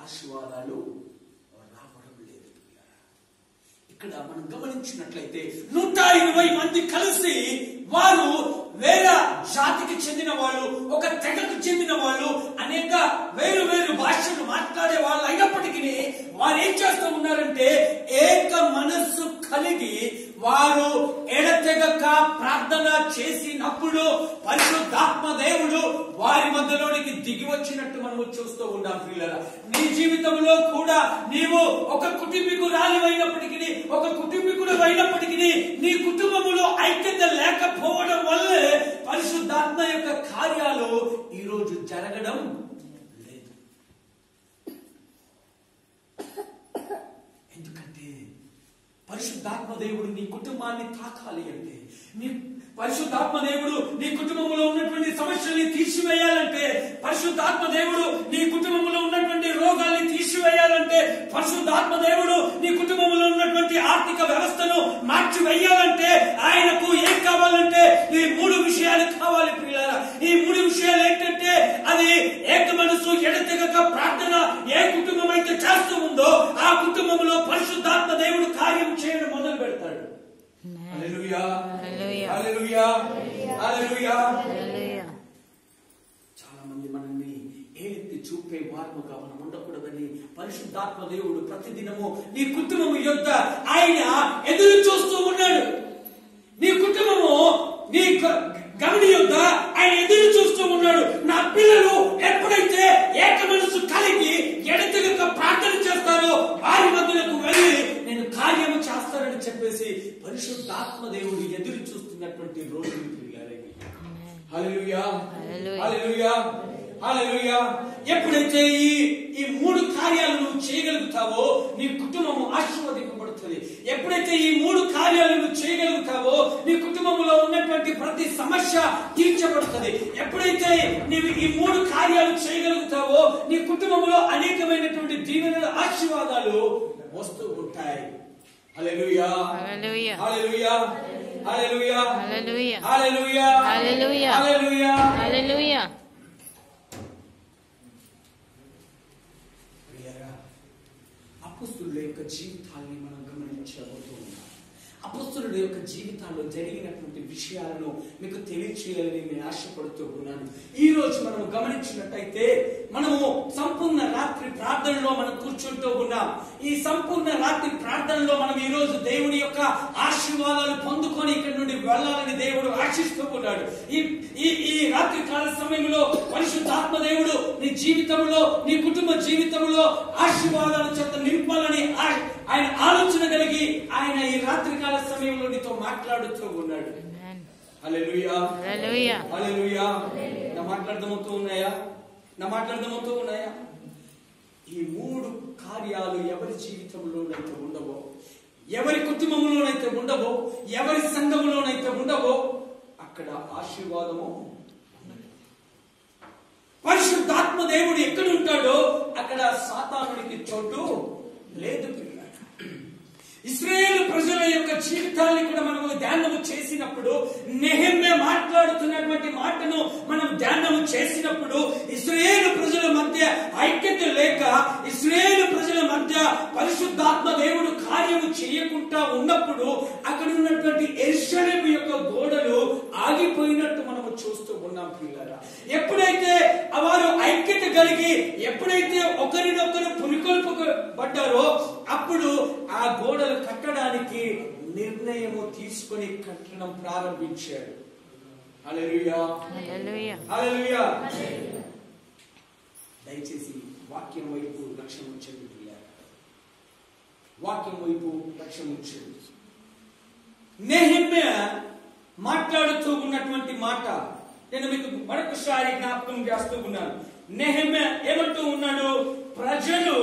ఆశీర్వాదాలు రావడం లేదు. ఇక్కడ మనం గమనించినట్లయితే 120 మంది కలిసి వారు వేరే జాతికి చెందిన వాళ్ళు, ఒక తెగకు చెందిన వాళ్ళు, అనేక వేరు వేరు భాషలు మాట్లాడే వాళ్ళు అయినప్పటికీ వారు ఏం చేస్తూ ఉన్నారంటే ఏక మనస్సు కలిగి వారు ఎడతెగక ప్రార్థన చేసినప్పుడు పరిశుద్ధాత్మ దేవుడు వారి మధ్యలోనికి దిగి వచ్చినట్టు మనము చూస్తూ ఉన్నాం. ప్రియులారా, నీ జీవితంలో కూడా నీవు ఒక కుటుంబీకురాలివైనప్పటికీ, ఒక కుటుంబీకుడు అయినప్పటికీ నీ కుటుంబంలో ఐక్యత లేకపోవడం వల్లే పరిశుద్ధాత్మ యొక్క కార్యాలు ఈరోజు జరగడం లేదు. ఎందుకంటే పరిశుద్ధాత్మ దేవుడు నీ కుటుంబాన్ని తాకాలి అంటే, నీ పరిశుద్ధాత్మ దేవుడు నీ కుటుంబంలో ఉన్నటువంటి సమస్యల్ని తీసివేయాలంటే, పరిశుద్ధాత్మ దేవుడు నీ కుటుంబంలో ఉన్నటువంటి రోగాల్ని తీసివేయాలంటే, పరిశుద్ధాత్మ దేవుడు నీ కుటుంబంలో ఉన్నటువంటి ఆర్థిక వ్యవస్థను మార్చివేయాలంటే ఆయనకు ఏం కావాలంటే ఈ 3 విషయాలు కావాలి. ప్రియులారా, ఈ 3 విషయాలు ఏంటంటే అది ఏక మనసు, ఎడతెగక ప్రార్థన. ఏ కుటుంబం అయితే చేస్తూ ఉందో ఆ కుటుంబంలో పరిశుద్ధాత్మ దేవుడు కార్యం చేయడం మొదలు పెడతాడు. హల్లెలూయా, హల్లెలూయా, హల్లెలూయా. చాలా మంది మనల్ని ఏలెత్తి చూపే వారముగా మనం ఉండకూడదని పరిశుద్ధాత్మ దేవుడు ప్రతిదినము నీ కుటుంబము యొద్ద ఆయన ఎదురు చూస్తూ ఉన్నాడు. నీ కుటుంబము నీ గమని యొద్ద ఆయన ఎదురు చూస్తూ ఉన్నాడు. నా పిల్లలు ఎప్పుడైతే ఏక మనసు కలిగి ఎడతెగక ప్రార్థన చేస్తారో వారి మధ్యలకు వెళ్ళి నేను కార్యము చేస్తానని చెప్పేసి పరిశుద్ధాత్మ దేవుడు ఎదురు చూస్తున్నటువంటి రోజులు. హల్లెలూయా, హల్లెలూయా, హల్లెలూయా. ఎప్పుడైతే ఈ 3 కార్యాలు నువ్వు చేయగలుగుతావో నీ కుటుంబము ఆశీర్వదింపబడుతుంది. ఎప్పుడైతే ఈ 3 కార్యాలు నువ్వు చేయగలుగుతావో నీ కుటుంబంలో ఉన్నటువంటి ప్రతి సమస్య తీర్చబడుతుంది. ఎప్పుడైతే నీవు ఈ 3 కార్యాలు చేయగలుగుతావో నీ కుటుంబంలో అనేకమైనటువంటి దీవెనల ఆశీర్వాదాలు వస్తూ ఉంటాయి. హల్లెలూయా, హల్లెలూయా, హల్లెలూయా, హల్లెలూయా, హల్లెలూయా, హల్లెలూయా, హల్లెలూయా, హల్లెలూయా. అపోస్తలుల యొక్క జీవితాన్ని మనం గమనించబోతూ ఉన్నాం. అపోస్తలుల యొక్క జీవితాల్లో జరిగినటువంటి విషయాలను మీకు తెలియచేయాలని నేను ఆశపడుతూ ఉన్నాను. ఈ రోజు మనము గమనించినట్టయితే మనము సంపూర్ణ రాత్రి ప్రార్థనలో మనం కూర్చుంటూ ఉన్నాం. ఈ సంపూర్ణ రాత్రి ప్రార్థనలో మనం ఈ రోజు దేవుని యొక్క ఆశీర్వాదాలు పొందుకొని ఇక్కడి నుండి వెళ్ళాలని దేవుడు ఆశిస్తూ ఉన్నాడు. ఈ రాత్రి కాల సమయంలో పరిశుద్ధాత్మ దేవుడు నీ జీవితంలో, నీ కుటుంబ జీవితంలో ఆశీర్వాదాల చేత నింపాలని ఆయన ఆలోచన కలిగి ఆయన ఈ రాత్రి కాల సమయంలో నీతో మాట్లాడుతూ ఉన్నాడు. హల్లెలూయా, హల్లెలూయా, హల్లెలూయా. నా మాట్లాడదమవుతూ ఉన్నాయా? నా మాట్లాడదమవుతూ ఉన్నాయా? ఈ 3 కార్యాలు ఎవరి జీవితంలోనైతే ఉండవో, ఎవరి కుటుంబంలోనైతే ఉండవో, ఎవరి సంఘంలోనైతే ఉండవో అక్కడ ఆశీర్వాదము ఉండదు. పరిశుద్ధాత్మ దేవుడు ఎక్కడ ఉంటాడో అక్కడ సాతానుడికి చోటు లేదు. ఇశ్రాయేలు ప్రజల యొక్క జీవితాన్ని కూడా మనము ధ్యానము చేసినప్పుడు, నెహెమ్యా మాట్లాడుతున్నటువంటి మాటను మనం ధ్యానము చేసినప్పుడు, ఇశ్రాయేలు ప్రజల మధ్య ఐక్యత లేక, ఇశ్రాయేలు ప్రజల మధ్య పరిశుద్ధాత్మ దేవుడు కార్యము చేయకుండా ఉన్నప్పుడు అక్కడ ఉన్నటువంటి యెరూషలేము యొక్క గోడలు ఆగిపోయినట్టు మనము చూస్తూ ఉన్నాం. పిల్లరా, ఎప్పుడైతే వారు ఐక్యత కలిగి, ఎప్పుడైతే ఒకరినొకరు పురికొల్పబడ్డారో అప్పుడు ఆ గోడలు కట్టడానికి నిర్ణయము తీసుకొని కట్టడం ప్రారంభించాడు. హల్లెలూయా, హల్లెలూయా, హల్లెలూయా. దయచేసి వాక్యం వైపు లక్ష్యం ఉంచండి. వాక్యం వైపు లక్ష్యం ఉంచండి. నెహెమ్యా మాట్లాడుతూ ఉన్నటువంటి మాట నేను మీకు మరొకసారి జ్ఞాపకం చేస్తూ ఉన్నాను. నెహెమ్యా ఏమంటూ ఉన్నాడు? ప్రజలు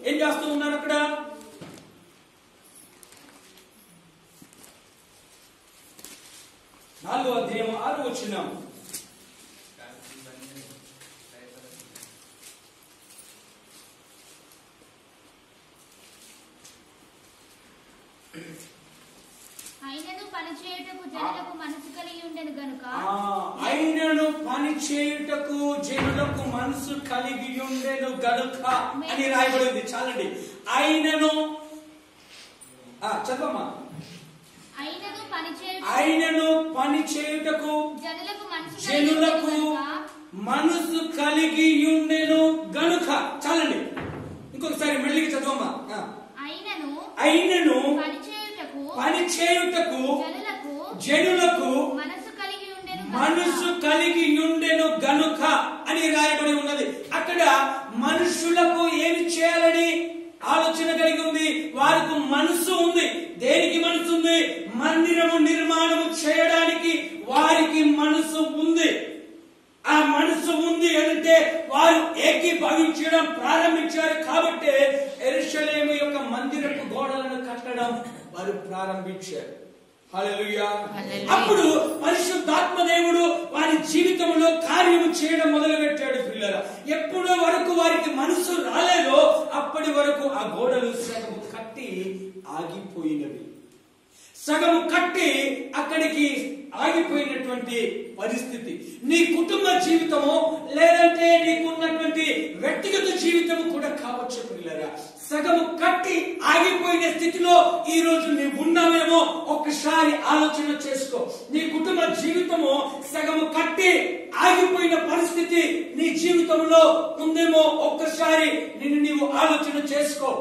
ఏం చేస్తూ ఉన్నారు? అక్కడ 4వ అధ్యాయం 6వ వచనం. ఆయనను పనిచేయుటకు జనులకు మనసు కలిగి ఉండెను గనుక ఆయనను పనిచేయుటకు జనులకు మనసు కలిగి ఉండెను గనుక అని రాయబడింది. చాలండి. ఆయనను చదవమ్మా. ఆయనను పనిచేయుటకు జనులకు మనసు కలిగి ఉండెను గనుక. చాలండి. ఇంకొకసారి మళ్ళీ చదవమ్మా. ఆయనను పనిచేయుటకు జనులకు మనసు కలిగి ఉండెను గనుక అని రాయబడి ఉన్నది. అక్కడ మనుషులకు ఏమి చేయాలని ఆలోచన కలిగి ఉంది. వారికి మనసు ఉంది. దేనికి మనసు ఉంది? మందిరము నిర్మాణము చేయడానికి వారికి మనసు ఉంది. ఆ మనసు ఉంది అంటే వారు ఏకీభవించడం ప్రారంభించారు. కాబట్టి యెరూషలేము యొక్క మందిరపు గోడలను కట్టడం వారు ప్రారంభించారు. హల్లెలూయా. అప్పుడు పరిశుద్ధాత్మ దేవుడు వారి జీవితంలో కార్యము చేయడం మొదలు పెట్టాడు. పిల్లలు ఎప్పుడో వరకు వారికి మనసు రాలేదో అప్పటి వరకు ఆ గోడలు సగము కట్టి ఆగిపోయినవి. సగము కట్టి అక్కడికి ఆగిపోయినటువంటి పరిస్థితి. నీ కుటుంబ జీవితము లేదంటే నీకున్నటువంటి వ్యక్తిగత జీవితము కూడా కావచ్చు. పిల్లరా, సగము కట్టి ఆగిపోయిన స్థితిలో ఈ రోజు నీవు ఉన్నావేమో ఒక్కసారి ఆలోచన చేసుకో. నీ కుటుంబ జీవితము సగము కట్టి ఆగిపోయిన పరిస్థితి నీ జీవితంలో ఉందేమో ఒక్కసారి నీవు ఆలోచన చేసుకో.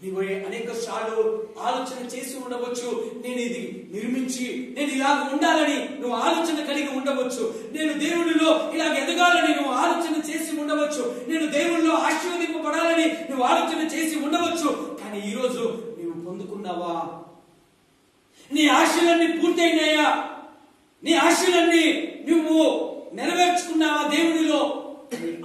నీవు అనేక సార్లు ఆలోచన చేసి ఉండవచ్చు. నేను ఇది నిర్మించి నేను ఇలాగ ఉండాలని నువ్వు ఆలోచన కలిగి ఉండవచ్చు. నేను దేవుడిలో ఇలాగ ఎదగాలని నువ్వు ఆలోచన చేసి ఉండవచ్చు. నేను దేవుడిలో ఆశీర్వదింపబడాలని నువ్వు ఆలోచన చేసి ఉండవచ్చు. కానీ ఈరోజు నీవు పొందుకున్నావా? నీ ఆశలన్నీ పూర్తయినాయా? నీ ఆశలన్నీ నువ్వు నెరవేర్చుకున్నావా దేవుడిలో?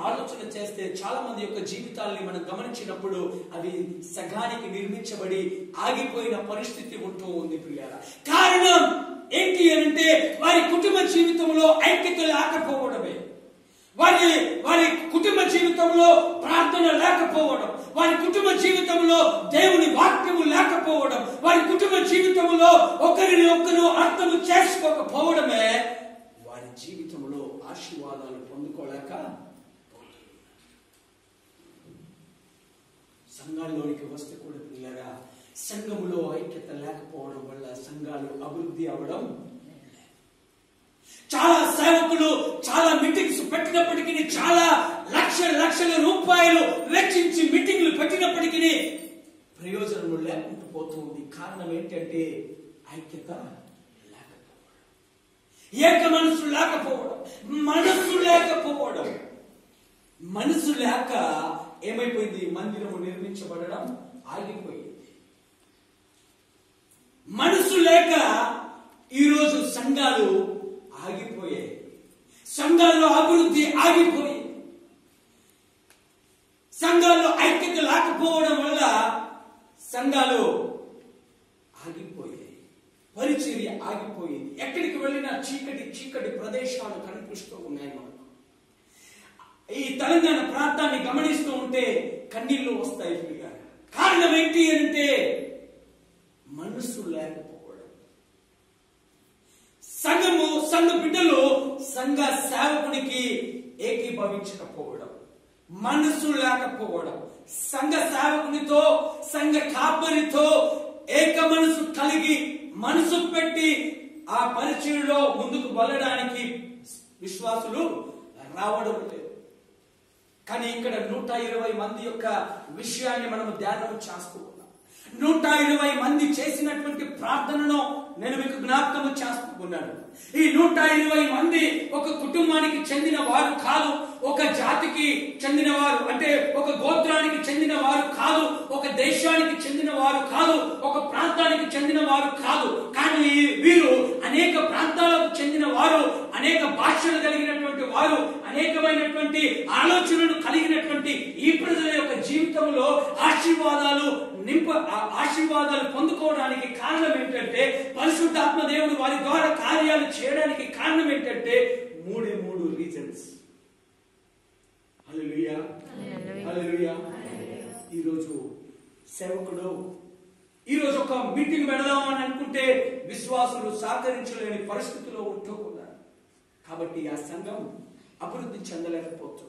ఆలోచన చేస్తే చాలా మంది యొక్క జీవితాలని మనం గమనించినప్పుడు అవి సగానికి నిర్మించబడి ఆగిపోయిన పరిస్థితి ఉంటూ ఉంది. ప్రియారా, కారణం ఏంటి అంటే వారి కుటుంబ జీవితంలో ఐక్యత లేకపోవడమే. వారి కుటుంబ జీవితంలో ప్రార్థన లేకపోవడం, వారి కుటుంబ జీవితంలో దేవుని వాక్యము లేకపోవడం, వారి కుటుంబ జీవితంలో ఒకరిని ఒకరు అర్థం చేసుకోకపోవడమే వారి జీవితంలో ఆశీర్వాదాలు పొందుకోలేక సంఘాల్లోనికి వస్తే కూడా పిల్లరా, సంఘములో ఐక్యత లేకపోవడం వల్ల సంఘాలు అభివృద్ధి అవడం. చాలా సేవకులు చాలా మీటింగ్స్ పెట్టినప్పటికీ, చాలా లక్షల రూపాయలు వెచ్చించి మీటింగ్లు పెట్టినప్పటికీ ప్రయోజనం లేకుండా పోతుంది. కారణం ఏంటంటే ఐక్యత లేకపోవడం, ఏక మనసు లేకపోవడం, మనసు లేక ఏమైపోయింది? మందిరము నిర్మించబడడం ఆగిపోయింది. మనసు లేక ఈరోజు సంఘాలు ఆగిపోయాయి. సంఘాల్లో అభివృద్ధి ఆగిపోయింది. సంఘాల్లో ఐక్యత లేకపోవడం వల్ల సంఘాలు ఆగిపోయాయి. పరిచర్య ఆగిపోయింది. ఎక్కడికి వెళ్ళినా చీకటి ప్రదేశాలు కనిపిస్తూ ఉన్నాయి. మనకు ఈ తెలంగాణ ప్రాంతాన్ని గమనిస్తూ ఉంటే కన్నీళ్లు వస్తాయి. కారణం ఏంటి అంటే మనసు లేకపోవడం. సంఘ బిడ్డలు సంఘ సేవకునికి ఏకీభవించకపోవడం, మనసు లేకపోవడం, సంఘ సేవకునితో సంఘ కాపరితో ఏక మనసు కలిగి మనసు పెట్టి ఆ పరిచర్యలో ముందుకు వెళ్ళడానికి విశ్వాసులు రావడం లేదు. కానీ ఇక్కడ 120 మంది యొక్క విషయాన్ని మనం ధ్యానం చేస్తూ ఉన్నాం. 120 మంది చేసినటువంటి ప్రార్థనను నేను మీకు జ్ఞాపకం చేస్తూ ఉన్నాను. ఈ 120 మంది ఒక కుటుంబానికి చెందిన వారు కాదు, ఒక జాతికి చెందిన వారు అంటే ఒక గోత్రానికి చెందిన వారు కాదు, ఒక దేశానికి చెందిన వారు కాదు, ఒక ప్రాంతానికి చెందిన వారు కాదు. కానీ వీరు అనేక ప్రాంతాలకు చెందిన వారు, అనేక భాషలు కలిగినటువంటి వారు, అనేకమైనటువంటి ఆలోచనలు కలిగినటువంటి ఈ ప్రజల యొక్క జీవితంలో ఆశీర్వాదాలు పొందుకోవడానికి కారణం ఏంటంటే, పరిశుద్ధాత్మ దేవుడు వారి ద్వారా కార్యాలు చేయడానికి కారణం ఏంటంటే మూడు రీజన్స్. హల్లెలూయా, హల్లెలూయా. ఈరోజు సేవకుడు ఈరోజు ఒక మీటింగ్ పెడదామని అనుకుంటే విశ్వాసులు సహకరించలేని పరిస్థితిలో ఉంటూ ఉన్నారు. కాబట్టి ఆ సంఘం అభివృద్ధి చెందలేకపోతుంది.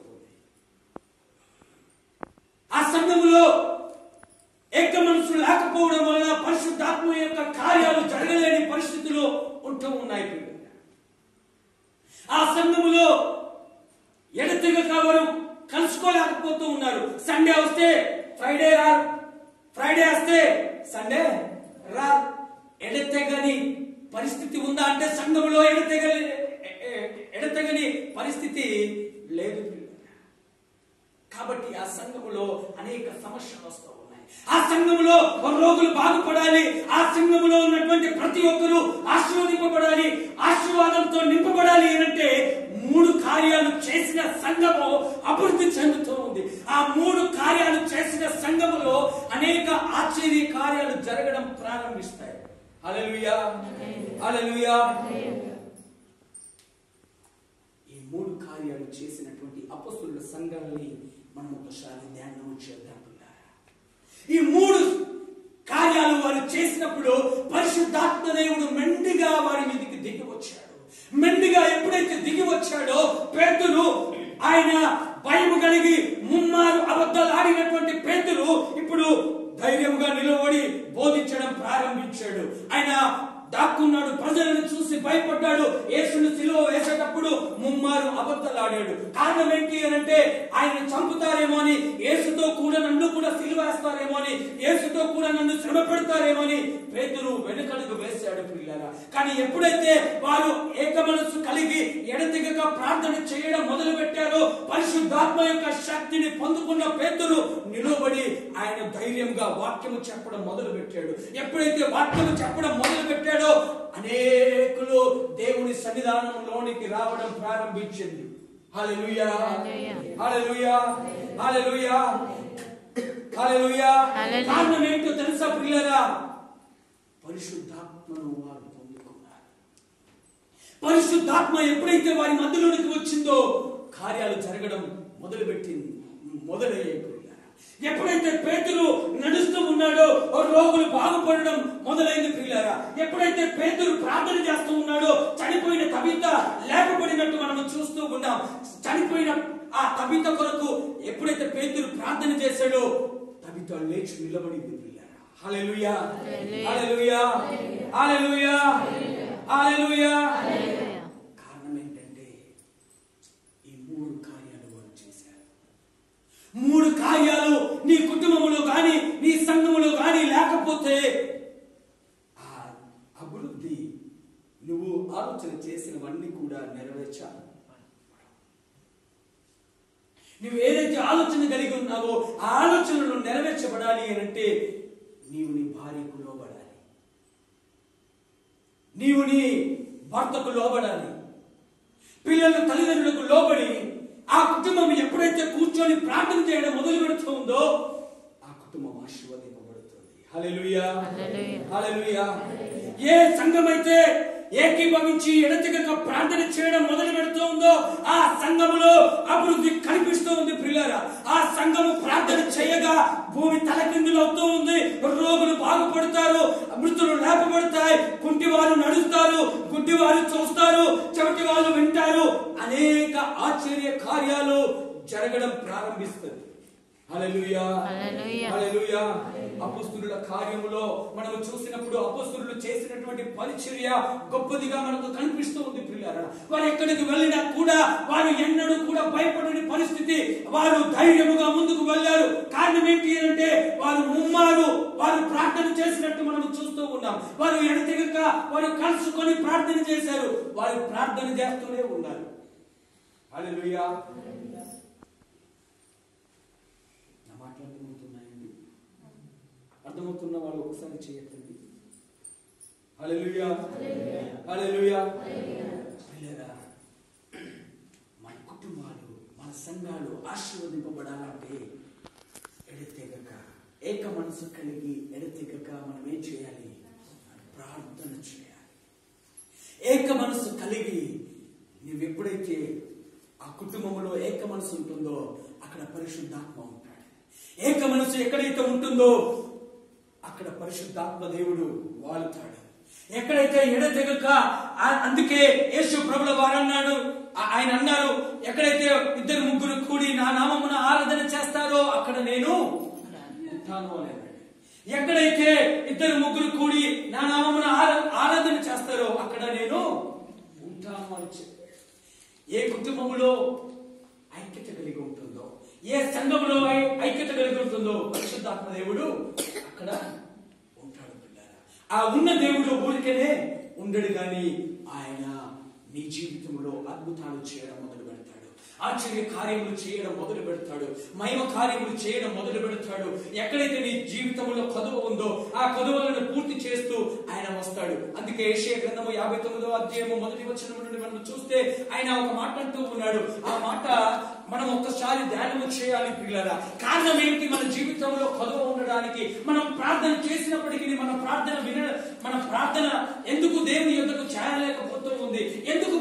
ఆ సంఘములో ఏక మనసు లేకపోవడం వల్ల పరిశుద్ధాత్మ యొక్క కార్యాలు జరగలేని పరిస్థితిలో ఉంటూ ఉన్నాయి. ఆ సంఘములో ఎడతెగక వారు కలుసుకోలేకపోతూ ఉన్నారు. సండే వస్తే ఫ్రైడే రారు, ఫ్రైడే వస్తే సండే రారు. ఎడతెగని పరిస్థితి ఉందా అంటే సంఘములో ఎడతెగని పరిస్థితి లేదు. కాబట్టి ఆ సంఘములో అనేక సమస్యలు వస్తూ ఉన్నాయి. ఆ సంఘములో రోగులు బాగుపడాలి, ఆ సంఘములో ఉన్నటువంటి ప్రతి ఒక్కరూ ఆశీర్వదింపబడాలి, ఆశీర్వాదంతో నింపబడాలి అంటే 3 కార్యాలు చేసిన సంఘము అభివృద్ధి చెందుతూ ఉంది. ఆ 3 కార్యాలు చేసిన సంఘములో అనేక ఆశ్చర్య కార్యాలు జరగడం ప్రారంభిస్తాయి. హల్లెలూయా, హల్లెలూయా. ఈ 3 కార్యాలు చేసినటువంటి అపొస్తలుల సంఘాలని మనం ఒకసారి ధ్యానం చేద్దాం. ఈ 3 కార్యాలు వారు చేసినప్పుడు పరిశుద్ధాత్మ దేవుడు మెండుగా వారి మీదకి దిగి వచ్చాడు. మెండుగా ఎప్పుడైతే దిగి వచ్చాడో పేతురు, ఆయన భయము కలిగి ముమ్మారు అబద్ధాలు ఆడినటువంటి పేతురు ఇప్పుడు ధైర్యంగా నిలబడి బోధించడం ప్రారంభించాడు. ఆయన దాక్కున్నాడు, ప్రజలను చూసి భయపడ్డాడు. యేసును సిలువ వేసేటప్పుడు ముమ్మారు అబద్ధాలు ఆడాడు. కారణం ఏంటి అంటే ఆయన చంపుతారేమో అని, యేసుతో కూడా నన్ను కూడా సిలువ వేస్తారేమో అని, యేసుతో కూడా నన్ను శ్రమ పెడతారేమో అని పేతురు వెనుకడుగు వేశాడు పిల్లారా. కానీ ఎప్పుడైతే వారు ఏక మనస్సు కలిగి ఎడతెగక ప్రార్థన చేయడం మొదలు పెట్టారో పరిశుద్ధాత్మ యొక్క శక్తిని పొందుకున్న పేతురు నిలబడి ఆయన ధైర్యంగా వాక్యము చెప్పడం మొదలు పెట్టాడు. ఎప్పుడైతే వాక్యము చెప్పడం మొదలు పెట్టాడో అనేకులు దేవుని సన్నిధానంలోనికి రావడం ప్రారంభించింది. హల్లెలూయా, హల్లెలూయా, హల్లెలూయా, హల్లెలూయా. కారణం ఏంటో తెలుసా ప్రియులారా? పరిశుద్ధాత్మను వారు పొందుకున్నారు. పరిశుద్ధాత్మ ఎప్పుడైతే వారి మధ్యలోనికి వచ్చిందో కార్యాలు జరగడం మొదలయ్యాయి. ఎప్పుడైతే పేతురు నడుస్తూ ఉన్నాడో రోగులు బాగుపడడం మొదలైంది ప్రియులారా. ఎప్పుడైతే పేతురు ప్రార్థన చేస్తూ ఉన్నాడో చనిపోయిన తబిత లేపబడినట్టు మనం చూస్తూ ఉన్నాం. చనిపోయిన ఆ తబిత కొరకు ఎప్పుడైతే పేతురు ప్రార్థన చేశాడో తబిత లేచి నిలబడింది ప్రియులారా. హల్లెలూయా, హల్లెలూయా, హల్లెలూయా, హల్లెలూయా. కారణం ఏంటంటే ఈ 3 కార్యాలు వారు చేశారు. 3 కార్యాలు నీ కుటుంబంలో కానీ నీ సంఘములో కానీ లేకపోతే ఆ అభివృద్ధి నువ్వు ఆలోచన చేసినవన్నీ కూడా నెరవేర్చాలి. నువ్వు ఏదైతే ఆలోచన కలిగి ఉన్నావో ఆ ఆలోచనలు నెరవేర్చబడాలి అంటే నీవు నీ భార్యకు లోబడాలి, నీవు నీ భర్తకు లోబడాలి, పిల్లల తల్లిదండ్రులకు లోబడి ఆ కుటుంబం ఎప్పుడైతే కూర్చొని ప్రార్థన చేయడం మొదలు పెడుతుందో ఆ కుటుంబం ఆశీర్వదింపబడుతుంది. హల్లెలూయా, హల్లెలూయా. ఏ సంఘమైతే ఏకీభవించి ఎడతెగక ప్రార్థన చేయడం మొదలు పెడుతుందో ఆ సంఘములో అభివృద్ధి కనిపిస్తూ ఉంది ప్రియులారా. ఆ సంఘము ప్రార్థన చేయగా భూమి తలకిందులు అవుతూ ఉంది. రోగులు బాగుపడతారు, మృతులు లేపబడతాయి, కుంటివారు నడుస్తారు, గుడ్డివారు చూస్తారు, చెవిటి వాళ్ళు వింటారు. అనేక ఆశ్చర్య కార్యాలు జరగడం ప్రారంభిస్తుంది. హల్లెలూయా, హల్లెలూయా. అపొస్తలుల కార్యములో మనం చూసినప్పుడు అపొస్తలులు చేసినటువంటి పరిచర్య గొప్పదిగా మనకు కనిపిస్తూ ఉంది ప్రియులారా. వారు ఎక్కడికి వెళ్ళినా కూడా వారు ఎన్నడూ కూడా భయపడని పరిస్థితి, వారు ధైర్యముగా ముందుకు వెళ్ళారు. కారణం ఏంటి అంటే వారు ముమ్మారు వారు ప్రార్థన చేసినట్టు మనం చూస్తూ ఉన్నాం. వారు ఎడతెగక వారు కలుసుకొని ప్రార్థన చేశారు. వారు ప్రార్థన చేస్తూనే ఉన్నారు. హల్లెలూయా. అర్థమవుతున్న వాళ్ళు ఒకసారి చేయకండి. హల్లెలూయా, హల్లెలూయా. మన కుటుంబాలు, మన సంఘాలు ఆశీర్వదింపబడాలంటే ఎడతెగక ఏక మనసు కలిగి ఎడతెగక మనం ఏం చేయాలి? ప్రార్థన చేయాలి. ఏక మనసు కలిగి నువ్వు ఎప్పుడైతే ఆ కుటుంబంలో ఏక మనసు ఉంటుందో అక్కడ పరిశుద్ధాత్మ ఉంటాడు. ఏక మనసు ఎక్కడైతే ఉంటుందో అక్కడ పరిశుద్ధాత్మ దేవుడు వాలుతాడు. ఎక్కడైతే ఎడతెగక, అందుకే యేసు ప్రభుల వారు అన్నాడు, ఆయన అన్నారు, ఎక్కడైతే 2-3 కూడి నా నామమున ఆరాధన చేస్తారో అక్కడ నేను ఉంటాను అని. ఎక్కడైతే 2-3 కూడి నా నామమున ఆరాధన చేస్తారో అక్కడ నేను ఉంటాను అని చెప్పాడు. ఏ కుటుంబంలో ఐక్యత కలిగి ఉంటుందో, ఏ సంఘంలో ఐక్యత కలిగి ఉంటుందో పరిశుద్ధాత్మ దేవుడు అక్కడ ఉంటాడు పిల్లారా. ఆ ఉన్న దేవుడు ఊరికనే ఉండడు గాని ఆయన నీ జీవితంలో అద్భుతాలు చేయడం మొదలు పెడతాడు, ఆశ్చర్య కార్యములు చేయడం మొదలు పెడతాడు, మహిమ కార్యములు చేయడం మొదలు పెడతాడు. ఎక్కడైతే నీ జీవితంలో కొదువ ఉందో ఆ కొదువలను పూర్తి చేస్తూ ఆయన వస్తాడు. అందుకే యెషయా గ్రంథము 59వ అధ్యాయము 1వ వచనం నుండి మనం చూస్తే ఆయన ఒక మాట అంటూ ఉన్నాడు. ఆ మాట మనం ఒక్కసారి ధ్యానము చేయాలి పిల్లరా. కారణం ఏంటి? మన జీవితంలో కొదువ ఉండడానికి మనం ప్రార్థన చేసినప్పటికీ మన ప్రార్థన ఎందుకు దేవుని యొద్దకు చేరలేకపోతూ ఉంది? ఎందుకు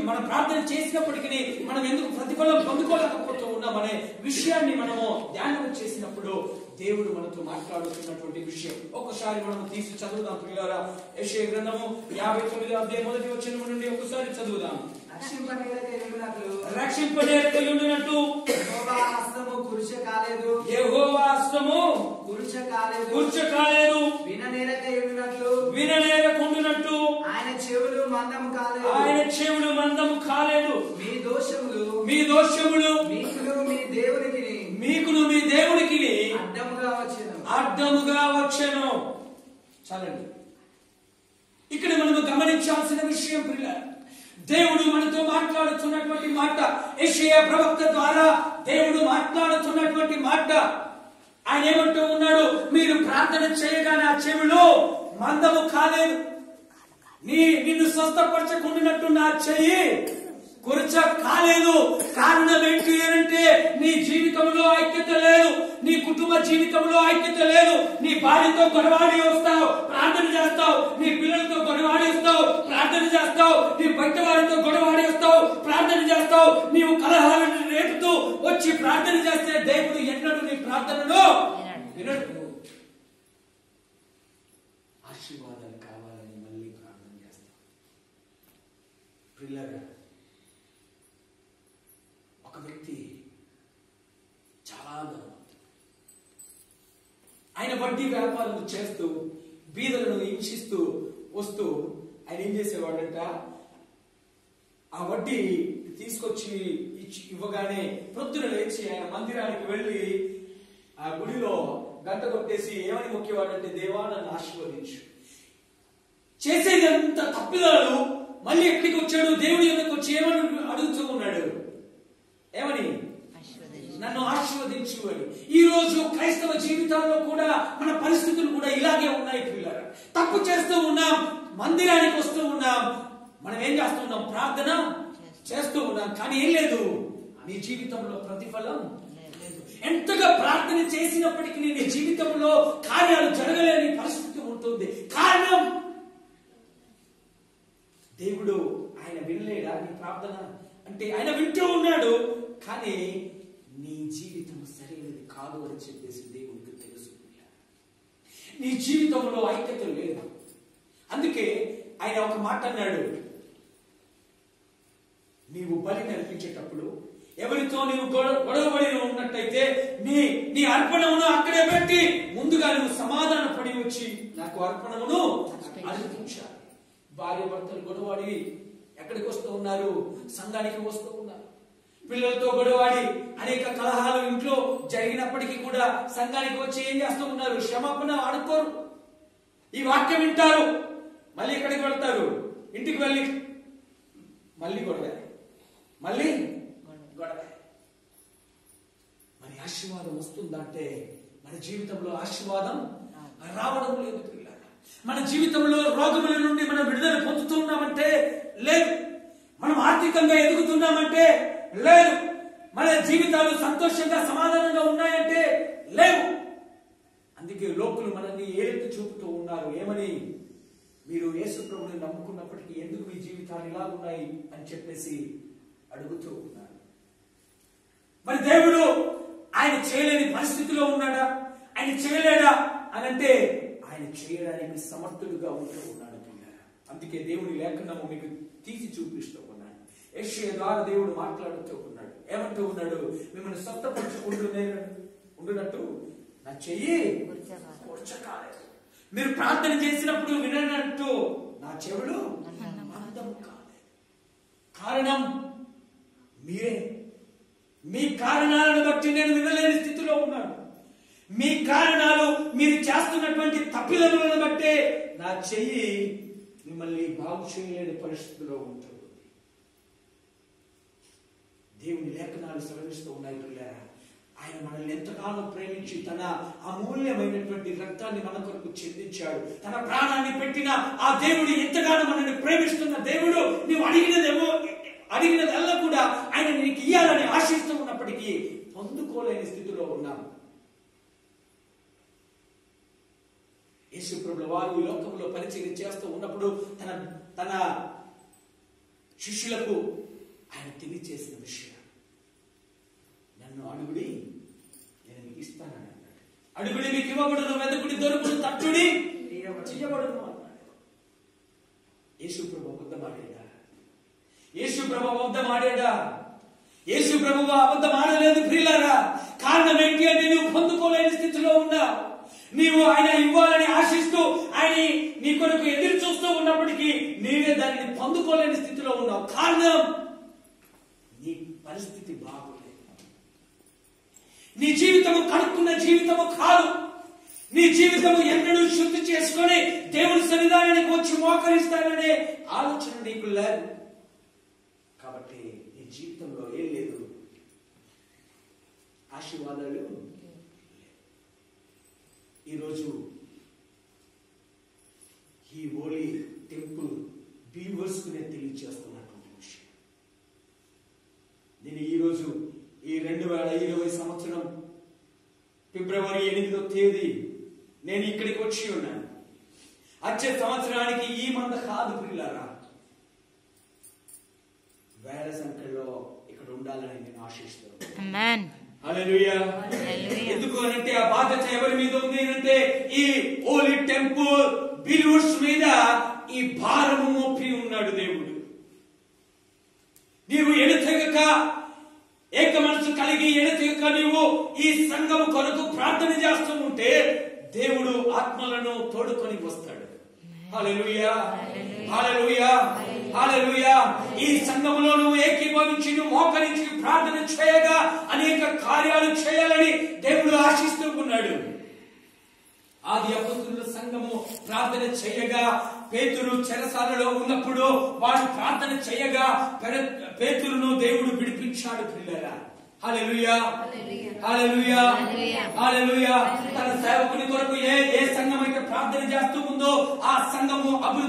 మన ప్రార్థన చేసినప్పటికీ మనం ఎందుకు ప్రతిఫలం పొందుకోలేకపోతూ ఉన్నామనే విషయాన్ని మనము ధ్యానం చేసినప్పుడు దేవుడు మనతో మాట్లాడుతున్నటువంటి విషయం ఒకసారి మనం తీసి చదువుదాం పిల్లరా. యెషయా గ్రంథము 59వ అధ్యాయం 1వ వచనం నుండి ఒకసారి చదువుదాం. రక్షింపనేరక యుండునట్టు యెహోవా హస్తము కురుచ కాలేదు, విననేరకుండునట్టు ఆయన చెవులు మందము కాలేదు. మీ దోషములు మీకును మీ దేవునికి అడ్డముగా వచ్చెను. చాలండి. ఇక్కడ మనము గమనించాల్సిన విషయం పిల్లలు, దేవుడు మనతో మాట్లాడుతున్నటువంటి మాట, యెషయా ప్రవక్త ద్వారా దేవుడు మాట్లాడుతున్నటువంటి మాట. ఆయన ఏమంటూ ఉన్నాడు? మీరు ప్రార్థన చేయగానే ఆ చెవిలో మందము కాలేదు, నిన్ను స్వస్థపరచకుండానట్టు నా చెయ్యి కురచ కాలేదు. కారణం ఏంటి అంటే నీ జీవితంలో ఐక్యత లేదు, నీ కుటుంబ జీవితంలో ఐక్యత లేదు. నీ భార్యతో గొడవాడి వస్తావు, ప్రార్థన చేస్తావు. నీ పిల్లలతో గొడవాడి వస్తావు, ప్రార్థన చేస్తావు. నీ బయట వారితో గొడవాడి వస్తావు, ప్రార్థన చేస్తావు. నీవు కలహాలను రేపుతూ వచ్చి ప్రార్థన చేస్తే దేవుడు ఎన్నడూ నీ ప్రార్థనలో వినడు. ఆశీర్వాదాలు కావాలని మళ్ళీ ప్రార్థన చేస్తావు పిల్లగా. ఒక వ్యక్తి చాలా ధనవంతుడు. ఆయన వడ్డీ వ్యాపారం చేస్తూ బీదలను హింసిస్తూ వస్తూ ఆయన ఏం చేసేవాడంట, ఆ వడ్డీ తీసుకొచ్చి ఇవ్వగానే ప్రొద్దున లేచి ఆయన మందిరానికి వెళ్ళి ఆ గుడిలో గంట కొట్టేసి ఏమని మొక్కేవాడంటే, దేవా నన్ను ఆశీర్వదించు. చేసేదంత తప్పిదాలు మళ్ళీ ఎక్కడికి వచ్చాడు? దేవుడి యొద్దకు వచ్చి ఏమని అడుగుతూ ఉన్నాడు? ఏమని? నన్ను ఆశీర్వదించు అని. ఈ రోజు క్రైస్తవ జీవితాల్లో కూడా మన పరిస్థితులు కూడా ఇలాగే ఉన్నాయి పిల్లలు. తప్పు చేస్తూ ఉన్నాం, మందిరానికి వస్తూ ఉన్నాం, మనం ఏం చేస్తూ ఉన్నాం? ప్రార్థన చేస్తూ ఉన్నాం, కానీ ఏం లేదు, నీ జీవితంలో ప్రతిఫలం లేదు. ఎంతగా ప్రార్థన చేసినప్పటికీ నీ జీవితంలో కార్యాలు జరగలేని పరిస్థితి ఉంటుంది. కారణం దేవుడు ఆయన వినలేడా నీ ప్రార్థన? అంటే ఆయన వింటూ ఉన్నాడు, కానీ నీ జీవితం సరైనది కాదు అని చెప్పేసి దేవుడికి తెలుసు. నీ జీవితంలో ఐక్యత లేదు. అందుకే ఆయన ఒక మాట అన్నాడు, నీవు బలి అర్పించేటప్పుడు ఎవరితో నీవు గొడవబడి ఉన్నట్టయితే నీ అర్పణమును అక్కడే పెట్టి ముందుగా నువ్వు సమాధాన పడి వచ్చి నాకు అర్పణమును అర్పించాలి. భార్య భర్తలు గొడవడి ఎక్కడికి వస్తూ ఉన్నారు? సంఘానికి వస్తూ ఉన్నారు. పిల్లలతో గొడవడి అనేక కలహాలు ఇంట్లో జరిగినప్పటికీ కూడా సంఘానికి వచ్చి ఏం చేస్తూ ఉన్నారు? క్షమాపణ అడుక్కోరు. ఈ వాక్యం వింటారు, మళ్ళీ ఎక్కడికి వెళ్తారు? ఇంటికి వెళ్ళి మళ్ళీ గొడవ, మళ్ళీ గొడవ. మరి ఆశీర్వాదం వస్తుందంటే మన జీవితంలో ఆశీర్వాదం రావడం లేదు పిల్లలు. మన జీవితంలో రోగముల నుండి మనం విడుదల పొందుతున్నామంటే లేదు. మనం ఆర్థికంగా ఎదుగుతున్నామంటే లేదు. మన జీవితాలు సంతోషంగా సమాధానంగా ఉన్నాయంటే లేవు. అందుకే లోకులు మనల్ని ఏలెత్తి చూపుతూ ఉన్నారు. ఏమని? మీరు యేసు ప్రభువుని నమ్ముకున్నప్పటికీ ఎందుకు మీ జీవితాలు ఇలా ఉన్నాయి అని చెప్పేసి అడుగుతూ ఉన్నారు. మరి దేవుడు ఆయన చేయలేని పరిస్థితిలో ఉన్నాడా? ఆయన చేయలేడా? అనంటే ఆయన చేయడానికి సమర్థుడుగా ఉంటూ ఉన్నాడు పిల్లరా. అందుకే దేవుని లేఖనము మీకు తీసి చూపిస్తూ ఉన్నాడు. యెషయా ద్వారా దేవుడు మాట్లాడుతూ ఉన్నాడు. ఏమంటూ ఉన్నాడు? మిమ్మల్ని ఉండునట్టు నా చెయ్యి కూర్చకాలేదు. మీరు ప్రార్థన చేసినప్పుడు విననట్టు నా చెవులు మందము కాలేదు. కారణం మీరే. మీ కారణాలను బట్టి నేను వినలేని స్థితిలో ఉన్నాను. మీ కారణాలు, మీరు చేస్తున్నటువంటి తప్పిదములను బట్టే నా చెయ్యి మిమ్మల్ని బాగు చేయలేని పరిస్థితిలో ఉంటుంది. దేవుని లేఖనాలు సెలవిస్తూ ఉన్నాయి పిల్లరా. ఆయన మనల్ని ఎంతగానో ప్రేమించి తన అమూల్యమైనటువంటి రక్తాన్ని మన కొరకు చెందించాడు. తన ప్రాణాన్ని పెట్టిన ఆ దేవుడు ఎంతగానో మనల్ని ప్రేమిస్తున్న దేవుడు, నీవు అడిగినదల్లా కూడా ఆయన నీకు ఇయ్యాలని ఆశిస్తూ ఉన్నప్పటికీ పొందుకోలేని స్థితిలో ఉన్నాము. యేసు ప్రభువు వారు ఈ లోకంలో పరిచయం చేస్తూ ఉన్నప్పుడు తన శిష్యులకు ఆయన తెలియచేసిన విషయం, నన్ను అడుగుడి నేను మీకు ఇస్తానని అన్నాడు. అడుగుడి మీకు ఇవ్వబడును, వెదకుడి దొరుకుడు, తట్టుడి చేయబడును అన్నాడు. యేసు ప్రభువు అబద్ధమాడాడా? యేసు ప్రభువు అబద్ధమాడాడా? యేసు ప్రభువు అబద్ధం ఆడలేదు ప్రియులారా. కారణం ఏంటి అంటే నువ్వు పొందుకోలేని స్థితిలో ఉన్నావు. నీవు ఆయన ఇవ్వాలని ఆశిస్తూ ఆయన నీ కొరకు ఎదురు చూస్తూ ఉన్నప్పటికీ నీవే దానిని పొందుకోలేని స్థితిలో ఉన్నావు. కారణం నీ పరిస్థితి బాగోలేదు. నీ జీవితము కడుక్కున్న జీవితము కాదు. నీ జీవితము ఎన్నడూ శుద్ధి చేసుకొని దేవుని సన్నిధానానికి వచ్చి మోకరిస్తాననే ఆలోచన నీకు లేదు. కాబట్టి నీ జీవితంలో ఏం లేదు, ఆశీర్వాదాలు. ఈరోజు ఈ హోలీ టెంపుల్ బిలీవర్స్ కు నేను తెలియజేస్తున్నటువంటి విషయం. నేను ఈరోజు ఈ 2020 సంవత్సరం ఫిబ్రవరి 8వ తేదీ నేను ఇక్కడికి వచ్చి ఉన్నాను. వచ్చే సంవత్సరానికి ఈ మంద కాదు పిల్లారా, వేల సంఖ్యలో ఇక్కడ ఉండాలని నేను ఆశిస్తున్నాను. హల్లెలూయా. ఎందుకు అంటే ఆ బాధ్యత ఎవరి మీద ఉంది అంటే ఈ హోలీ టెంపుల్ బిలీవర్స్ మీద ఈ భారము మోపి ఉన్నాడు దేవుడు. నీవు ఎడతెగక ఏక మనసు కలిగి ఎడతెగక నీవు ఈ సంఘము కొరకు ప్రార్థన చేస్తూ ఉంటే దేవుడు ఆత్మలను తోడుకొని వస్తాడు. హల్లెలూయా, హల్లెలూయా, హల్లెలూయా. ఈ సంఘములో నువ్వు ఏకీభవించి నువ్వు మోకరించి ప్రార్థన చేయగా అనేక కార్యాలు చేయాలని దేవుడు ఆశిస్తూ ఉన్నాడు. ఆది అపొస్తలుల సంఘము ప్రార్థన చేయగా, పేతురు చెరసాలలో ఉన్నప్పుడు వారు ప్రార్థన చేయగా పేతురును దేవుడు విడిపించాడు పిల్లరా. హల్లెలూయా, హల్లెలూయా, హల్లెలూయా. తన సేవకుని కొరకు ఏ సంఘం అయితే ప్రార్థన చేస్తూ ఉందో ఆ సంఘము అభివృద్ధి